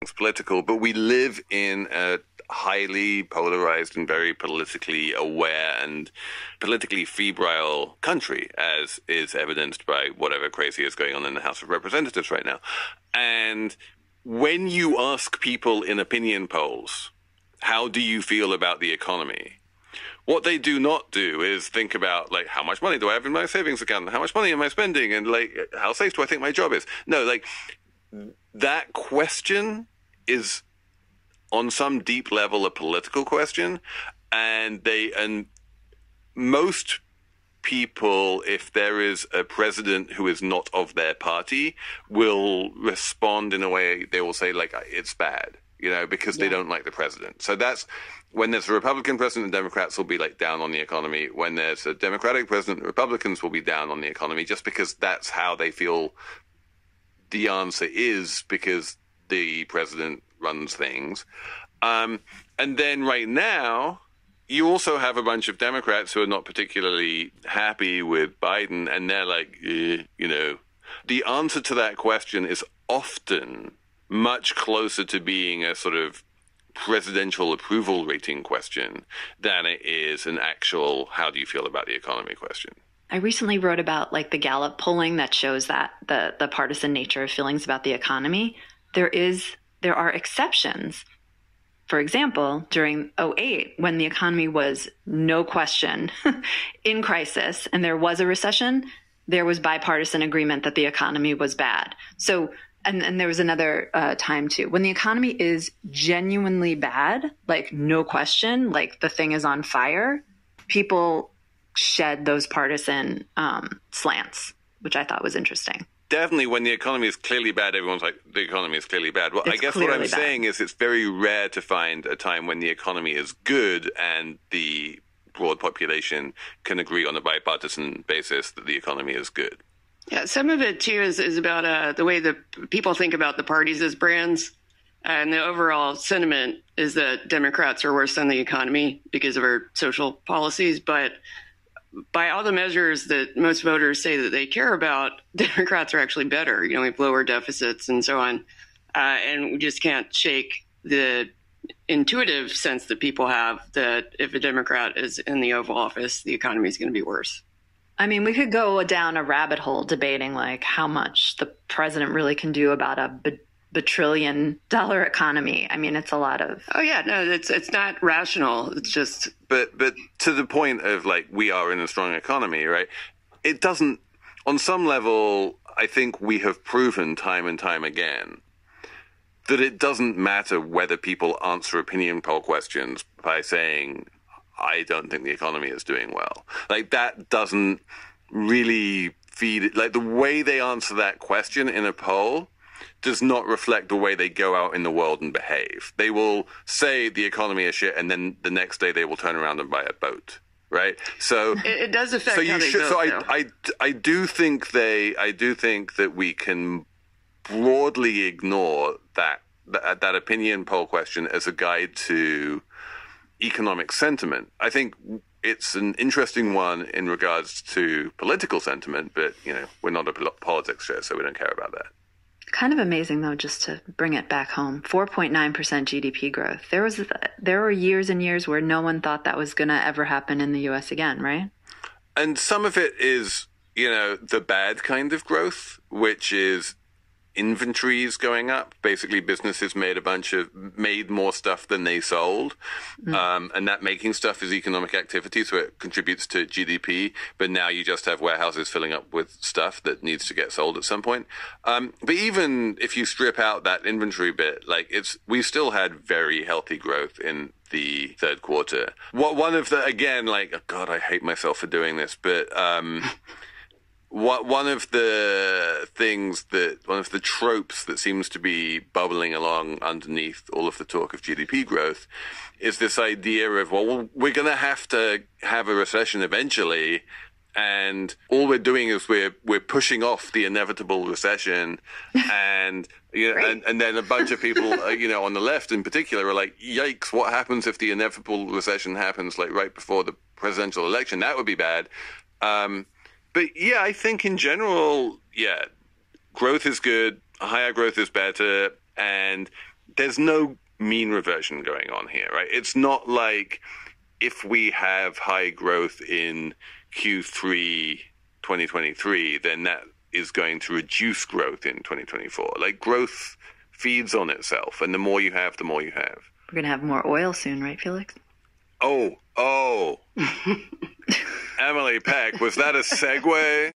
It's political, but we live in a highly polarized and very politically aware and politically febrile country, as is evidenced by whatever crazy is going on in the House of Representatives right now. And when you ask people in opinion polls, how do you feel about the economy? What they do not do is think about, like, how much money do I have in my savings account? How much money am I spending? And, like, how safe do I think my job is? No, like, that question is on some deep level a political question. And most people, if there is a president who is not of their party, will respond in a way they will say, like, it's bad, because they don't like the president. So that's when there's a Republican president, the Democrats will be like down on the economy. When there's a Democratic president, Republicans will be down on the economy, just because that's how they feel the answer is, because the president runs things. And then right now, you also have a bunch of Democrats who are not particularly happy with Biden, and they're like, the answer to that question is often much closer to being a sort of presidential approval rating question than it is an actual how do you feel about the economy question. I recently wrote about like the Gallup polling that shows that the partisan nature of feelings about the economy. There are exceptions. For example, during 2008, when the economy was no question in crisis and there was a recession, there was bipartisan agreement that the economy was bad. So, and there was another time too, when the economy is genuinely bad, like no question, like the thing is on fire, people shed those partisan slants, which I thought was interesting. Definitely, when the economy is clearly bad, everyone's like, the economy is clearly bad. Well, I guess what I'm saying is it's very rare to find a time when the economy is good and the broad population can agree on a bipartisan basis that the economy is good. Yeah, some of it, too, is about the way that people think about the parties as brands. And the overall sentiment is that Democrats are worse than the economy because of our social policies. But by all the measures that most voters say that they care about, Democrats are actually better. We have lower deficits and so on. And we just can't shake the intuitive sense that people have that if a Democrat is in the Oval Office, the economy is going to be worse. I mean, we could go down a rabbit hole debating like how much the president really can do about a $1 economy. I mean, it's a lot of. Oh, yeah. No, it's not rational. It's just. But to the point of like we are in a strong economy, right? It doesn't. On some level, I think we have proven time and time again that it doesn't matter whether people answer opinion poll questions by saying, I don't think the economy is doing well. Like that doesn't really feed it. Like the way they answer that question in a poll does not reflect the way they go out in the world and behave. They will say the economy is shit, and then the next day they will turn around and buy a boat, right? So it does affect how they vote. So I do think that we can broadly ignore that opinion poll question as a guide to economic sentiment. I think it's an interesting one in regards to political sentiment, but we're not a politics show, so we don't care about that. Kind of amazing, though, just to bring it back home. 4.9% GDP growth. There were years and years where no one thought that was going to ever happen in the U.S. again, right? And some of it is, the bad kind of growth, which is inventories going up. Basically, businesses made more stuff than they sold. And that making stuff is economic activity, so it contributes to GDP. But now you just have warehouses filling up with stuff that needs to get sold at some point. But even if you strip out that inventory bit, we still had very healthy growth in the third quarter. One of the, again, God, I hate myself for doing this, but one of the tropes that seems to be bubbling along underneath all of the talk of GDP growth is this idea of, well, we're going to have a recession eventually, and all we're doing is we're pushing off the inevitable recession, and and then a bunch of people, on the left in particular, are like, yikes, what happens if the inevitable recession happens right before the presidential election? That would be bad. But yeah, I think in general, growth is good, higher growth is better, and there's no mean reversion going on here, right? It's not like if we have high growth in Q3 2023, then that is going to reduce growth in 2024. Like, growth feeds on itself, and the more you have, the more you have. We're going to have more oil soon, right, Felix? Oh. Emily Peck, was that a segue?